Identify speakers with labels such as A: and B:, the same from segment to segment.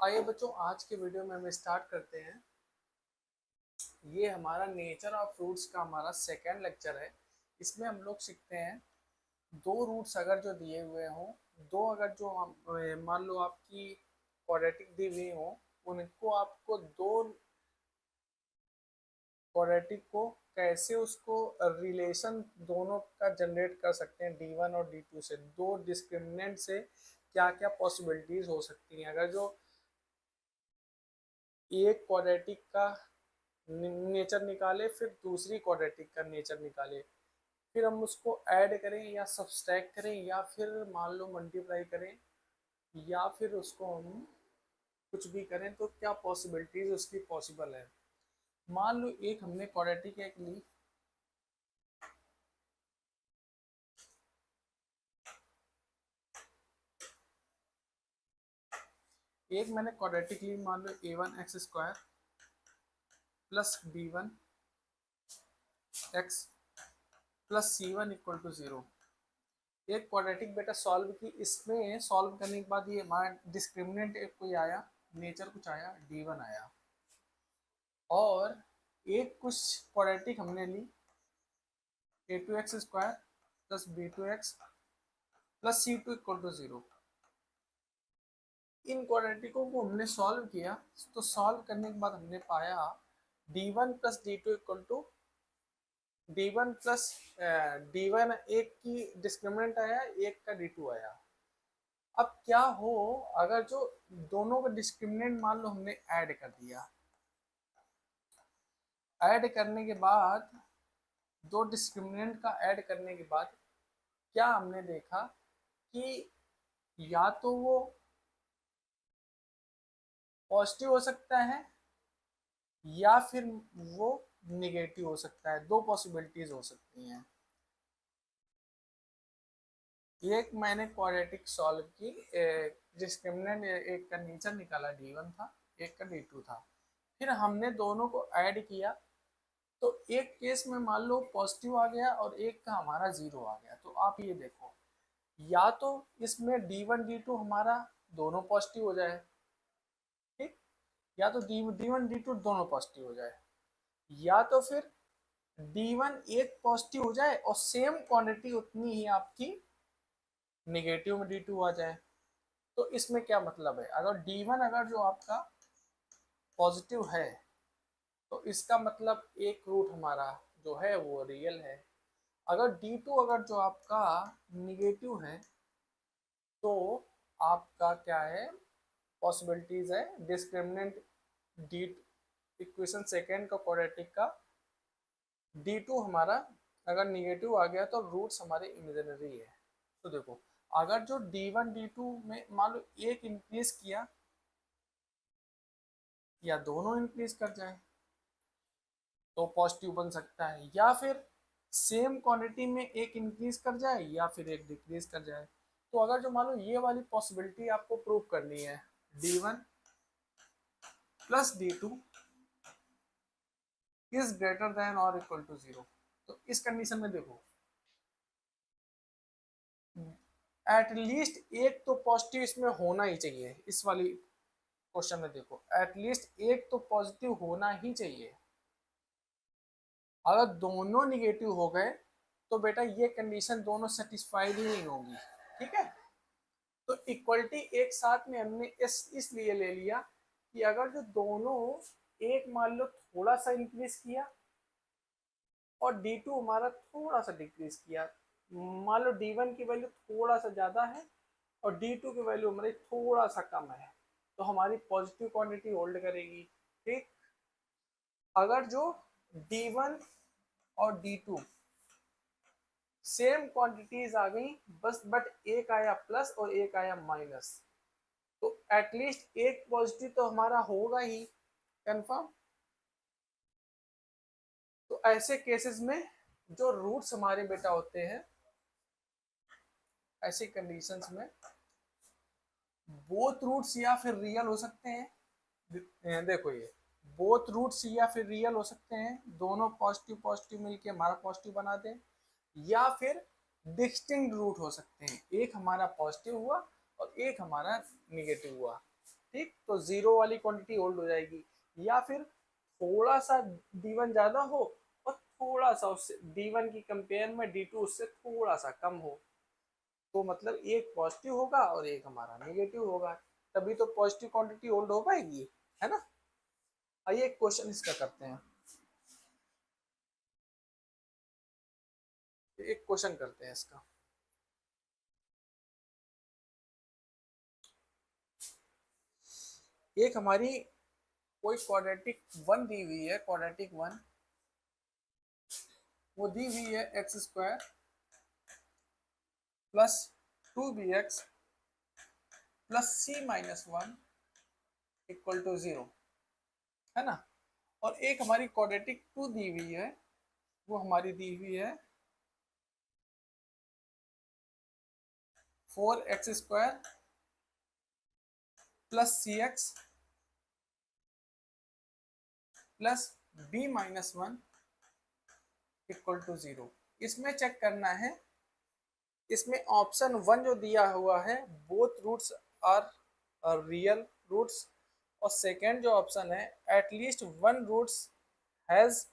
A: आइए बच्चों, आज के वीडियो में हम स्टार्ट करते हैं। ये हमारा नेचर ऑफ फ्रूट्स का हमारा सेकेंड लेक्चर है। इसमें हम लोग सीखते हैं दो रूट्स अगर जो दिए हुए हों, दो अगर जो मान लो आपकी क्वाड्रेटिक दी हुई हो, उनको आपको दो क्वाड्रेटिक को कैसे उसको रिलेशन दोनों का जनरेट कर सकते हैं D1 और D2 से, दो डिस्क्रिमिनेंट से क्या क्या पॉसिबिलिटीज हो सकती हैं। अगर जो एक क्वाड्रेटिक का नेचर निकाले, फिर दूसरी क्वाड्रेटिक का नेचर निकाले, फिर हम उसको ऐड करें या सब्सट्रैक्ट करें या फिर मान लो मल्टीप्लाई करें या फिर उसको हम कुछ भी करें, तो क्या पॉसिबिलिटीज उसकी पॉसिबल है। मान लो एक हमने क्वाड्रेटिक एक ली, एक मैंने क्वाड्रेटिक ली, मान लो a1x² plus b1x plus c1 equal to 0। एक क्वाड्रेटिक बेटा सॉल्व की, इसमें सॉल्व करने के बाद ये हमारा डिस्क्रिमिनेंट एक कोई आया, नेचर कुछ आया, D1 आया। और एक कुछ क्वाड्रेटिक हमने ली a2x² plus b2x plus c2 equal to 0। इन क्वाड्रेटिकों को हमने सॉल्व किया, तो सॉल्व करने के बाद हमने पाया D1 plus D2 equal to D1 plus D1, एक की डिस्क्रिमिनेंट आया, एक का D2 आया। अब क्या हो अगर जो दोनों का डिस्क्रिमिनेंट मान लो हमने ऐड कर दिया, ऐड करने के बाद दो डिस्क्रिमिनेंट का ऐड करने के बाद क्या हमने देखा कि या तो वो पॉजिटिव हो सकता है या फिर वो निगेटिव हो सकता है। दो पॉसिबिलिटीज हो सकती हैं। एक मैंने क्वाड्रेटिक सॉल्व की, डिस्क्रिमिनेंट एक का नेचर निकाला D1 था, एक का D2 था, फिर हमने दोनों को ऐड किया, तो एक केस में मान लो पॉजिटिव आ गया और एक का हमारा 0 आ गया। तो आप ये देखो, या तो इसमें D1 D2 हमारा दोनों पॉजिटिव हो जाए, ठीक, या तो D1 D2 दोनों पॉजिटिव हो जाए, या तो फिर D1 एक पॉजिटिव हो जाए और सेम क्वांटिटी उतनी ही आपकी निगेटिव में D2 आ जाए। तो इसमें क्या मतलब है, अगर D1 अगर जो आपका पॉजिटिव है, तो इसका मतलब एक रूट हमारा जो है वो रियल है। अगर D2 अगर जो आपका निगेटिव है, तो आपका क्या है, पॉसिबिलिटीज है डिस्क्रिमिनेंट डी, इक्वेशन सेकेंड का क्वाड्रेटिक का D2 हमारा अगर निगेटिव आ गया तो रूट्स हमारे इमेजिनरी है। तो देखो, अगर जो D1 D2 में मान लो एक इंक्रीज किया या दोनों इंक्रीज कर जाए तो पॉजिटिव बन सकता है, या फिर सेम क्वांटिटी में एक इंक्रीज कर जाए या फिर एक डिक्रीज कर जाए। तो अगर जो मान लो ये वाली पॉसिबिलिटी आपको प्रूव करनी है, D1 plus D2 is greater then और इक्वल टू 0, तो इस कंडीशन में देखो एटलीस्ट एक तो पॉजिटिव इसमें होना ही चाहिए। इस वाली क्वेश्चन में देखो, एटलीस्ट एक तो पॉजिटिव होना ही चाहिए। अगर दोनों निगेटिव हो गए तो बेटा ये कंडीशन दोनों सेटिस्फाइड ही नहीं होगी, ठीक है। तो इक्वलिटी एक साथ में हमने इसलिए ले लिया कि अगर जो दोनों, एक मान लो थोड़ा सा इंक्रीज किया और D2 हमारा थोड़ा सा डिक्रीज किया, मान लो D1 की वैल्यू थोड़ा सा ज़्यादा है और D2 की वैल्यू हमारी थोड़ा सा कम है, तो हमारी पॉजिटिव क्वांटिटी होल्ड करेगी, ठीक। अगर जो D1 और D2 सेम क्वांटिटीज आ गई, बस बट एक आया प्लस और एक आया माइनस, तो एटलीस्ट एक पॉजिटिव तो हमारा होगा ही कंफर्म। तो ऐसे केसेस में जो रूट्स हमारे बेटा होते हैं, ऐसी कंडीशंस में बोथ रूट्स या फिर रियल हो सकते हैं। देखो ये बोथ रूट्स या फिर रियल हो सकते हैं, दोनों पॉजिटिव पॉजिटिव मिलके हमारा पॉजिटिव बना दें, या फिर डिस्टिंक्ट रूट हो सकते हैं, एक हमारा पॉजिटिव हुआ और एक हमारा निगेटिव हुआ। ठीक, तो जीरो वाली क्वांटिटी होल्ड हो जाएगी, या फिर थोड़ा सा D1 ज्यादा हो और थोड़ा सा उससे D1 की कंपेयर में D2 उससे थोड़ा सा कम हो, तो मतलब एक पॉजिटिव होगा और एक हमारा नेगेटिव होगा, तभी तो पॉजिटिव क्वांटिटी होल्ड हो पाएगी, है ना। आइए एक क्वेश्चन इसका करते हैं, एक क्वेश्चन करते हैं इसका। एक हमारी कोई क्वाड्रेटिक वन दी हुई है, क्वाड्रेटिक वन वो दी हुई है x square plus 2bx plus C minus one equal to 0, है ना। और एक हमारी क्वाड्रेटिक टू दी हुई है, वो हमारी दी हुई है 4x square plus C x plus B minus one equal to 0। इसमें चेक करना है, इसमें ऑप्शन वन जो दिया हुआ है both roots are real roots, और सेकेंड जो ऑप्शन है at least one roots has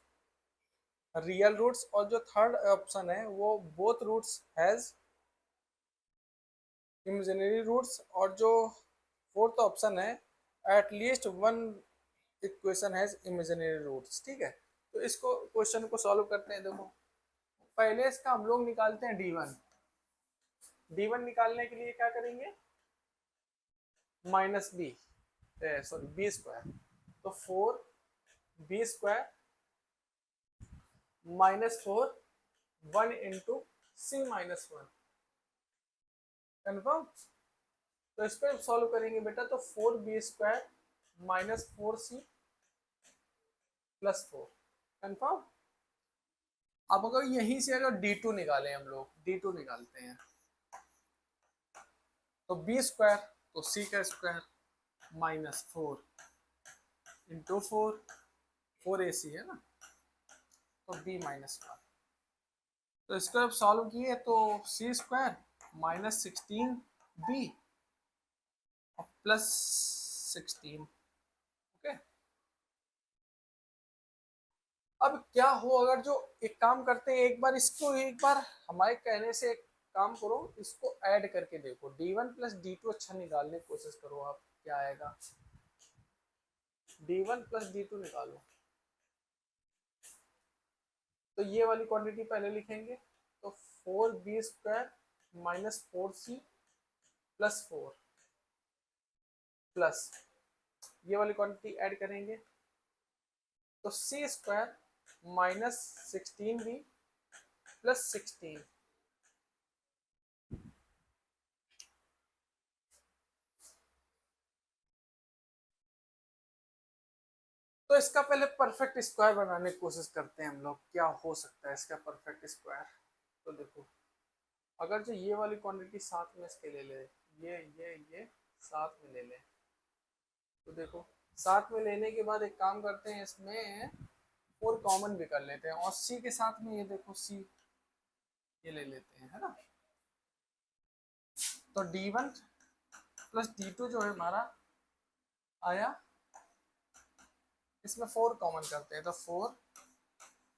A: real roots, और जो थर्ड ऑप्शन है वो both roots has imaginary roots, और जो फोर्थ ऑप्शन है at least one equation has imaginary roots. ठीक है, तो इसको क्वेश्चन को सॉल्व करते हैं। देखो पहले इसका हम लोग निकालते हैं D1। D1 निकालने के लिए क्या करेंगे, minus B, sorry B square, तो 4b² minus 4 1 into C minus one, confirm. तो इस पर सॉल्व करेंगे बेटा, तो 4b² minus 4c plus 4, confirm. अब अगर यहीं से अगर D2 निकालें, हम लोग D2 निकालते हैं, तो b² तो c का स्क्वायर माइनस 4 इंटू 4ac है ना, तो b माइनस वन। तो इसको अब सॉल्व किए तो c² माइनस 16b और प्लस 16। ओके, अब क्या हो, अगर जो एक काम करते हैं, एक बार इसको, एक बार हमारे कहने से एक काम करो, इसको ऐड करके देखो, D1 प्लस D2 अच्छा निकालने की कोशिश करो आप, क्या आएगा, D1 प्लस D2 निकालो। तो ये वाली क्वांटिटी पहले लिखेंगे, तो 4b² minus 4c plus 4 plus ये वाली क्वांटिटी ऐड करेंगे, तो c² माइनस 16b प्लस 16। तो इसका पहले परफेक्ट स्क्वायर बनाने की कोशिश करते हैं हम लोग, क्या हो सकता है इसका परफेक्ट स्क्वायर। तो देखो, अगर जो ये वाली क्वांटिटी साथ में इसके ले ले, ये साथ में ले ले, तो देखो साथ में लेने के बाद एक काम करते हैं, इसमें 4 कॉमन भी कर लेते हैं, और c के साथ में ये देखो c ये ले लेते हैं, है ना। तो D1 प्लस D2 जो है हमारा आया, इसमें 4 कॉमन करते हैं, तो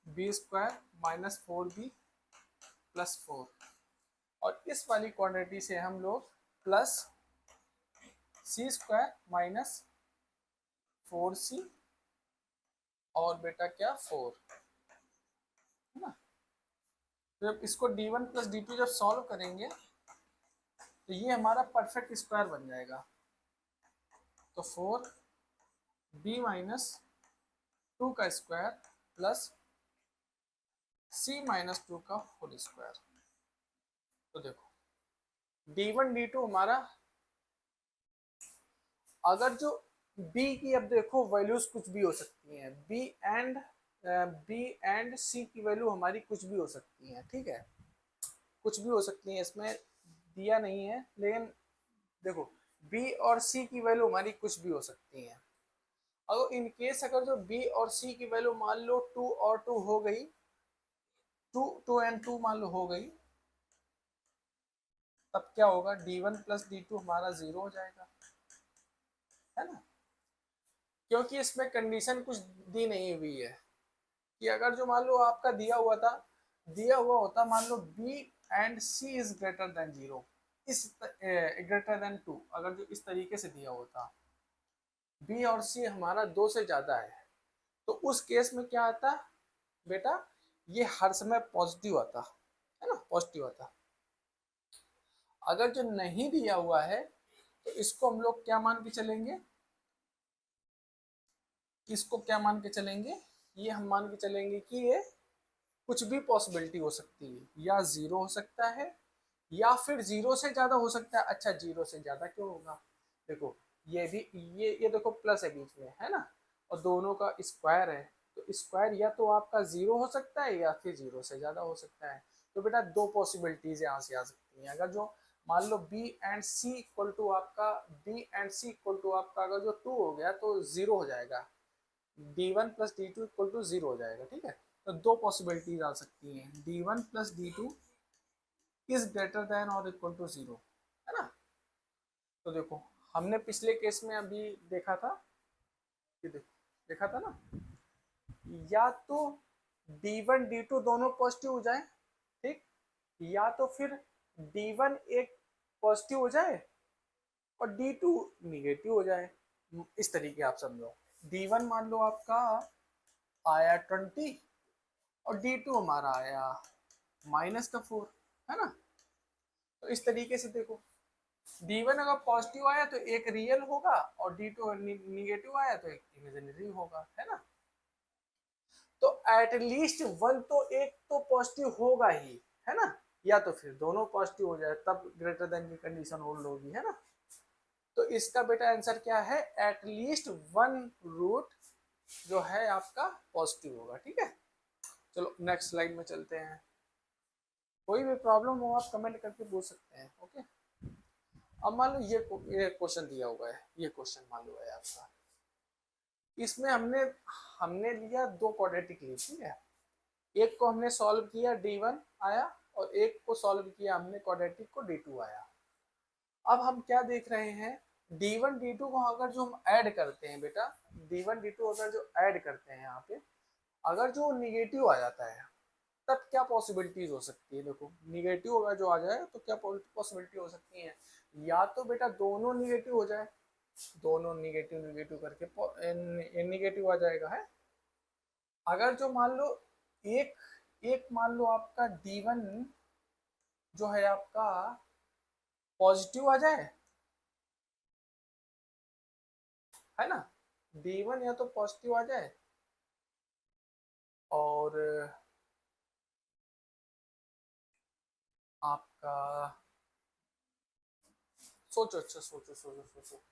A: 4b² माइनस 4b प्लस 4, और इस वाली क्वांटिटी से हम लोग प्लस c² माइनस 4c और बेटा क्या 4, है ना। जब इसको D1 प्लस D2 जब सॉल्व करेंगे, तो ये हमारा परफेक्ट स्क्वायर बन जाएगा, तो 4b माइनस 2 का स्क्वायर प्लस c माइनस 2 का होल स्क्वायर। तो देखो D1 D2 हमारा, अगर जो b की, अब देखो वैल्यूज कुछ भी हो सकती हैं, b एंड c की वैल्यू हमारी कुछ भी हो सकती हैं, ठीक है, कुछ भी हो सकती हैं, इसमें दिया नहीं है, लेकिन देखो b और c की वैल्यू हमारी कुछ भी हो सकती हैं। अगर इन केस अगर जो b और c की वैल्यू मान लो 2 और 2 हो गई, 2 एंड 2 मान लो हो गई, तब क्या होगा, D1 प्लस D2 हमारा 0 हो जाएगा, है ना, क्योंकि इसमें कंडीशन कुछ दी नहीं हुई है कि अगर जो मान लो आपका दिया हुआ होता मान लो B and C is greater than 0, इस ग्रेटर देन 2, अगर जो इस तरीके से दिया होता बी और सी हमारा 2 से ज्यादा है, तो उस केस में क्या आता बेटा, ये हर समय पॉजिटिव आता है ना, पॉजिटिव आता। अगर जो नहीं दिया हुआ है तो इसको हम लोग क्या मान के चलेंगे, इसको क्या मान के चलेंगे, ये हम मान के चलेंगे कि ये कुछ भी पॉसिबिलिटी हो सकती है, या 0 हो सकता है या फिर 0 से ज्यादा हो सकता है। अच्छा 0 से ज्यादा क्यों होगा, देखो ये भी ये देखो प्लस है बीच में, है ना, और दोनों का स्क्वायर है, तो स्क्वायर या तो आपका 0 हो सकता है या फिर 0 से ज्यादा हो सकता है। तो बेटा दो पॉसिबिलिटीज यहाँ से आ सकती हैं। अगर जो मान लो B and C equal to आपका अगर जो 2 हो गया तो 0 हो जाएगा, d1 plus D two equal to 0 हो जाएगा। ठीक है, तो दो पॉसिबिलिटीज आ सकती हैं, d1 plus D two is greater then और इक्वल टू 0, है ना। तो देखो हमने पिछले केस में अभी देखा था कि देखा था ना, या तो d1 d2 दोनों पॉजिटिव हो जाए, ठीक, या तो फिर d1 एक पॉजिटिव हो जाए और d2 निगेटिव हो जाए। इस तरीके आप समझो, d1 मान लो आपका आया 20 और d2 हमारा आया -4, है ना। तो इस तरीके से देखो, d1 अगर पॉजिटिव आया तो एक रियल होगा और d2 निगेटिव आया तो एक इमेजिनरी होगा, है ना। तो एटलीस्ट वन तो एक तो पॉजिटिव होगा ही, है ना, या तो फिर दोनों पॉजिटिव हो जाए तब ग्रेटर देन की कंडीशन होल्ड होगी, है ना। तो इसका बेटा आंसर क्या है, एटलीस्ट वन रूट जो है आपका पॉजिटिव होगा। ठीक है, चलो नेक्स्ट स्लाइड में चलते हैं। कोई भी प्रॉब्लम हो आप कमेंट करके पूछ सकते हैं। ओके, अब मान लो ये क्वेश्चन दिया हुआ है, ये क्वेश्चन मान लो है आपका, इसमें हमने हमने लिया दो क्वाड्रेटिक ली, ठीक है, एक को हमने सॉल्व किया d1 आया और एक को सॉल्व किया हमने क्वाड्रेटिक को d2 आया। अब हम क्या देख रहे हैं, d1 d2 को अगर जो हम ऐड करते हैं बेटा, d1 d2 अगर जो ऐड करते हैं यहाँ पे, अगर जो निगेटिव आ जाता है तब क्या पॉसिबिलिटीज हो सकती है। देखो निगेटिव अगर जो आ जाए तो क्या पॉसिबिलिटी हो सकती है, या तो बेटा दोनों निगेटिव हो जाए, दोनों निगेटिव निगेटिव करके निगेटिव आ जाएगा, है। अगर जो मान लो एक एक मान लो आपका d1 जो है आपका पॉजिटिव आ जाए, है ना, d1 या तो पॉजिटिव आ जाए और आपका सोचो, अच्छा सोचो सोचो सोचो,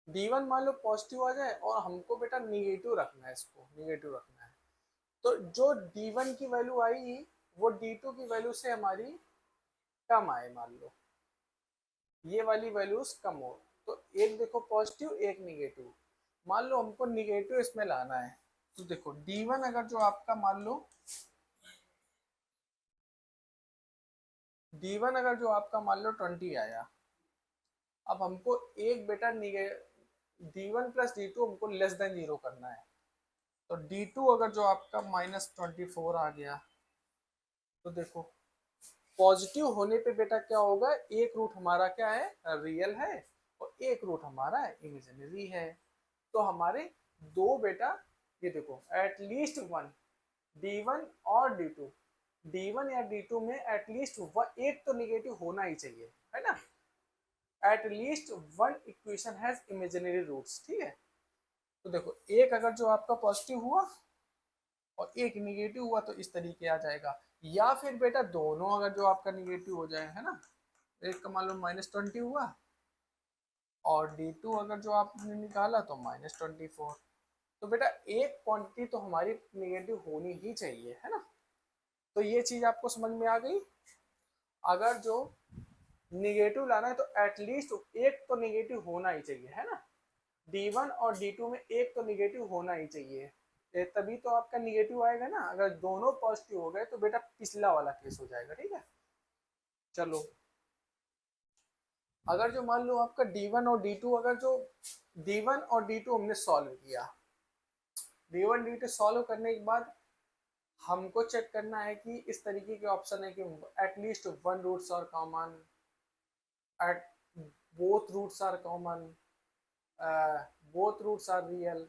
A: d1 मान लो पॉजिटिव आ जाए और हमको बेटा निगेटिव रखना है, इसको निगेटिव रखना है, तो जो d1 की वैल्यू आई वो d2 की वैल्यू से हमारी कम आए, मान लो ये वाली वैल्यूज कम हो, तो एक देखो पॉजिटिव एक निगेटिव, मान लो हमको निगेटिव इसमें लाना है, तो देखो d1 अगर जो आपका मान लो d1 अगर जो आपका मान लो 20 आया, अब हमको एक बेटा d1 प्लस d2 हमको लेस देन 0 करना है, तो d2 अगर जो आपका -24 आ गया, तो देखो पॉजिटिव होने पे बेटा क्या होगा, एक रूट हमारा क्या है, रियल है, और एक रूट हमारा इमेजिनरी है। तो हमारे दो बेटा, ये देखो एटलीस्ट वन d1 और d2, d1 या d2 में एटलीस्ट एक तो निगेटिव होना ही चाहिए, है ना। At least one equation has imaginary roots, ठीक है। तो देखो एक अगर जो आपका पॉजिटिव हुआ और एक निगेटिव हुआ तो इस तरीके आ जाएगा, या फिर बेटा दोनों अगर जो आपका निगेटिव हो जाए, है ना, एक का मान लो -20 हुआ और d2 अगर जो आपने निकाला तो -24, तो बेटा एक क्वांटिटी तो हमारी निगेटिव होनी ही चाहिए, है ना। तो ये चीज आपको समझ में आ गई, अगर जो निगेटिव लाना है तो एटलीस्ट एक तो निगेटिव होना ही चाहिए, है ना, d1 और d2 में एक तो निगेटिव होना ही चाहिए, तभी तो आपका निगेटिव आएगा ना। अगर दोनों पॉजिटिव हो गए तो बेटा पिछला वाला केस हो जाएगा, ठीक है। चलो अगर जो मान लो आपका D1 और D2, अगर जो D1 और D2 हमने सॉल्व किया, D1 D2 सॉल्व करने के बाद हमको चेक करना है कि इस तरीके के ऑप्शन है कि at least one roots are common, at both roots are common, both roots are real,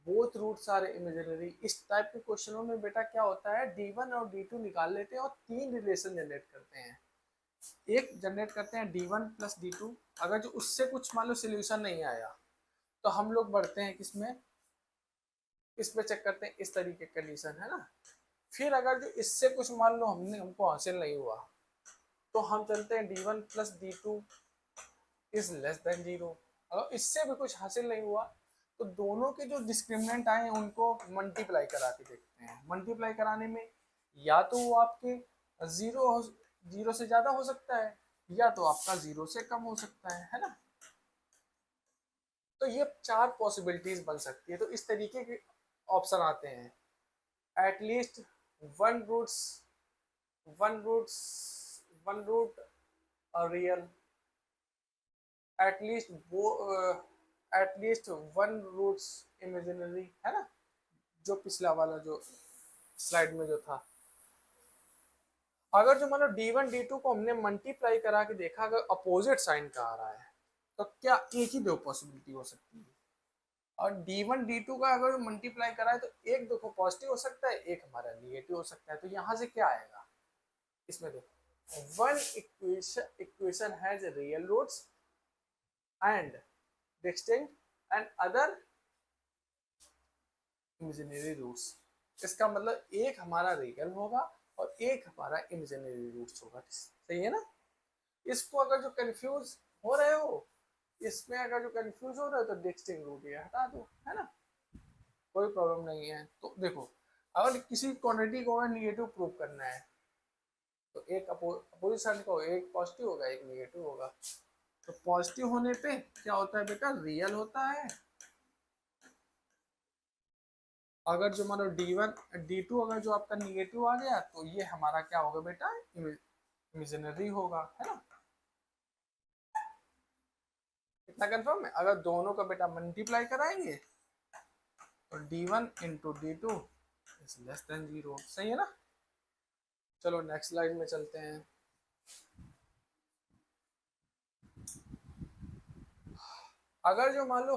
A: both roots are imaginary. इस टाइप के क्वेश्चनों में बेटा क्या होता है, D1 और D2 निकाल लेते हैं और तीन रिलेशन जनरेट करते हैं। एक जनरेट करते हैं D1 प्लस D2, अगर जो उससे कुछ मान लो सोल्यूशन नहीं आया तो हम लोग बढ़ते हैं किसमें, इसमें चेक करते हैं, इस तरीके कंडीशन है ना। फिर अगर जो इससे कुछ मान लो हमको हासिल नहीं हुआ तो हम चलते हैं D1 plus D2 is less than 0। अगर इससे भी कुछ हासिल नहीं हुआ तो दोनों के जो डिस्क्रिमिनेंट आए उनको मल्टीप्लाई करा के देखते हैं। मल्टीप्लाई कराने में या तो वो आपके जीरो जीरो से ज्यादा हो सकता है या तो आपका जीरो से कम हो सकता है ना। तो ये चार पॉसिबिलिटीज बन सकती है। तो इस तरीके के ऑप्शन आते हैं, at least one roots one roots one root real, at least वो एटलीस्ट वन रूट्स इमेजिनरी, है ना, जो पिछला वाला जो स्लाइड में जो था। अगर जो मतलब D1 D2 को हमने मल्टीप्लाई करा के देखा, अगर अपोजिट साइन का आ रहा है तो क्या एक ही दो पॉसिबिलिटी हो सकती है। और D1 D2 का अगर मल्टीप्लाई करा है तो एक देखो पॉजिटिव हो सकता है, एक हमारा निगेटिव हो सकता है। तो यहाँ से क्या आएगा, इसमें देखो one equation has real roots and distinct and other imaginary roots. इसका मतलब एक हमारा रियल होगा और एक हमारा इमेजिनरी रूट्स होगा। सही है ना। इसको अगर जो कंफ्यूज हो रहे हो, इसमें अगर जो कंफ्यूज हो रहे हो तो डिस्टिंक्ट रूट ये हटा दो, है ना, कोई प्रॉब्लम नहीं है। तो देखो अगर किसी क्वांटिटी को निगेटिव प्रूव करना है तो एक अपोजिशन को एक पॉजिटिव होगा एक निगेटिव होगा। तो पॉजिटिव होने पे क्या होता है बेटा, रियल होता है। अगर जो मान लो D1 D2 अगर जो आपका निगेटिव आ गया तो ये हमारा क्या होगा बेटा, इमेजिनरी होगा, है ना। इतना कंफर्म है। अगर दोनों का बेटा मल्टीप्लाई कराएंगे तो D1 into D2 is less than 0। सही है ना। चलो नेक्स्ट स्लाइड में चलते हैं। अगर जो मान लो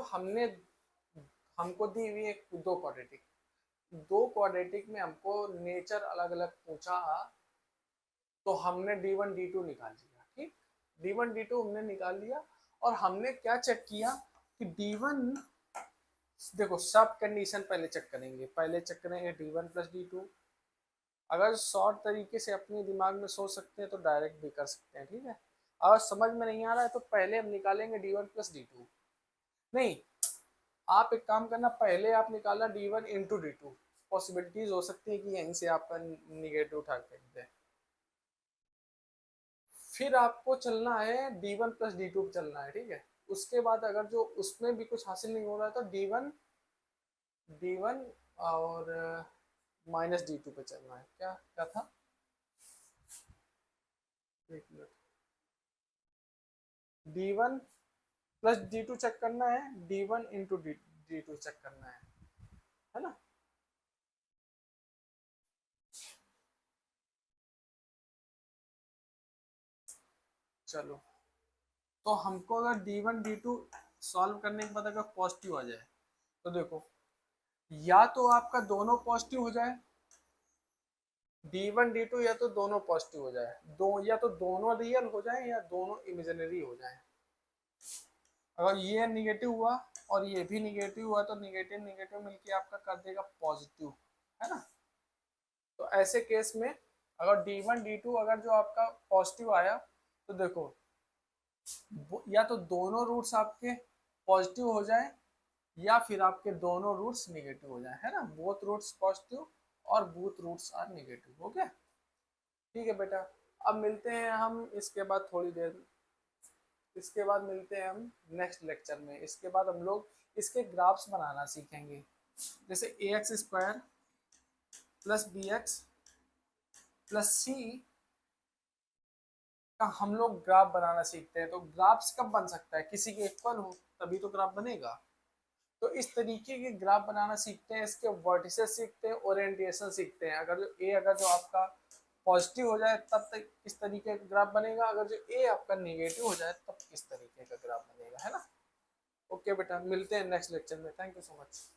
A: हमको दी हुई है दो क्वाड्रेटिक में हमको नेचर अलग अलग पूछा, तो हमने D1 D2 निकाल लिया। ठीक, D1 D2 हमने निकाल लिया और हमने क्या चेक किया कि D1, देखो सब कंडीशन पहले चेक करेंगे। पहले चेक करेंगे D1 प्लस D2। अगर शॉर्ट तरीके से अपने दिमाग में सोच सकते हैं तो डायरेक्ट भी कर सकते हैं, ठीक है। अगर समझ में नहीं आ रहा है तो पहले हम निकालेंगे D1 प्लस D2। नहीं, आप एक काम करना, पहले आप निकालना D1 इंटू D2। पॉसिबिलिटीज हो सकती है कि यहीं से आपका निगेटिव उठा के, फिर आपको चलना है D1 प्लस D2 पे चलना है, ठीक है। उसके बाद अगर जो उसमें भी कुछ हासिल नहीं हो रहा है तो D1 और माइनस D2 पे चलना है। क्या क्या था, एक minute, D1 plus D2 check करना है, D1 इंटू D2 चेक करना है ना। चलो, तो हमको अगर D1 D2 सॉल्व करने के बाद अगर पॉजिटिव आ जाए तो देखो, या तो आपका दोनों पॉजिटिव हो जाए, D1 D2 या तो दोनों पॉजिटिव हो जाए, या तो दोनों रियल हो जाए या दोनों इमेजिनरी हो जाए। अगर ये निगेटिव हुआ और ये भी निगेटिव हुआ तो निगेटिव निगेटिव मिलके आपका कर देगा पॉजिटिव, है ना। तो ऐसे केस में अगर D1 D2 अगर जो आपका पॉजिटिव आया तो देखो, या तो दोनों रूट्स आपके पॉजिटिव हो जाए या फिर आपके दोनों रूट्स निगेटिव हो जाए, है ना। बोथ रूट्स पॉजिटिव और बोथ रूट्स आर निगेटिव। हो गया, ठीक है बेटा। अब मिलते हैं हम इसके बाद थोड़ी देर, इसके बाद मिलते हैं हम नेक्स्ट लेक्चर में। इसके बाद हम लोग इसके ग्राफ्स बनाना सीखेंगे, जैसे ax² plus bx plus c का हम लोग ग्राफ बनाना सीखते हैं। तो ग्राफ्स कब बन सकता है, किसी के इक्वल हो तभी तो ग्राफ बनेगा। तो इस तरीके के ग्राफ बनाना सीखते हैं, इसके वर्टिसेस सीखते हैं, ओरिएंटेशन सीखते हैं। अगर जो आपका पॉजिटिव हो जाए तब तक इस तरीके का ग्राफ बनेगा, अगर जो ए आपका नेगेटिव हो जाए तब इस तरीके का ग्राफ बनेगा, है ना। ओके बेटा, मिलते हैं नेक्स्ट लेक्चर में। Thank you so much.